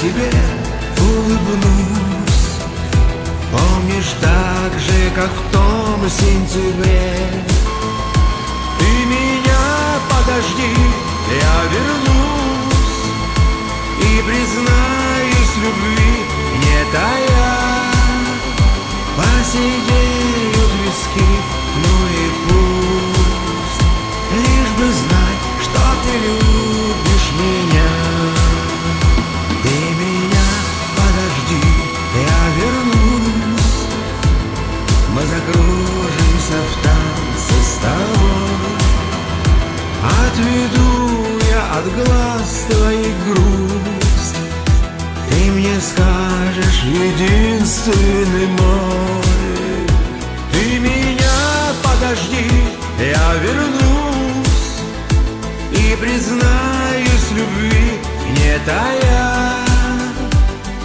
тебе улыбнусь. Помнишь так же, как в том сентябре? Ты меня подожди, я вернусь и признаюсь в любви не тая. Посидеют виски, ну и пусть, лишь бы знать, что ты любишь меня. Ты меня подожди, я вернусь. Мы закружимся в танце с тобой. Отведу я от глаз твоих грусть. Ты мне скажешь, единственный мой. Ты меня подожди, я вернусь и признаюсь в любви не тая.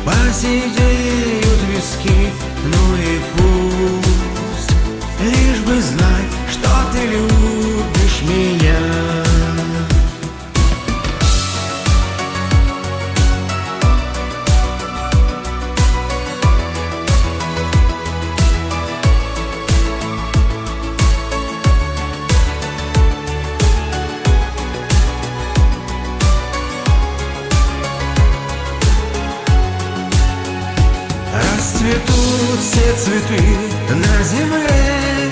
Посидеют виски, ну и пусть, лишь бы знать, что ты любишь меня. Расцветут все цветы на земле,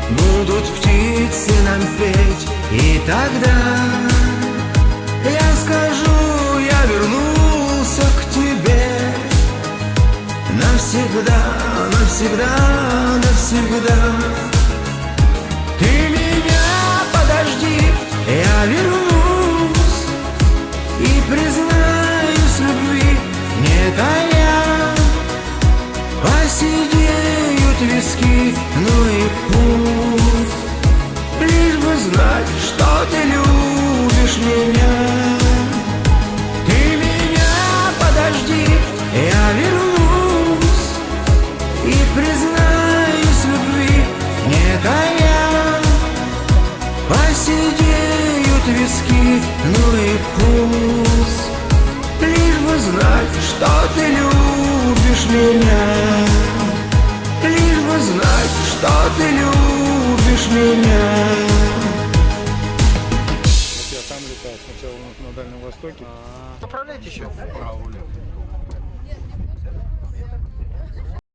будут птицы нам петь, и тогда я скажу, я вернулся к тебе. Навсегда, навсегда, навсегда. Ты меня подожди, я вернусь и признаюсь в любви не тая. Посидеют виски, ну и пусть, лишь бы знать, что ты любишь меня. Ты меня подожди, я вернусь и признаюсь в любви не тая. Посидеют виски, ну и пусть, лишь бы знать, что ты любишь меня. Лишь бы знать, что ты любишь меня. Я там летаю, сначала на Дальнем Востоке. Направляйте еще. Вправо, влево.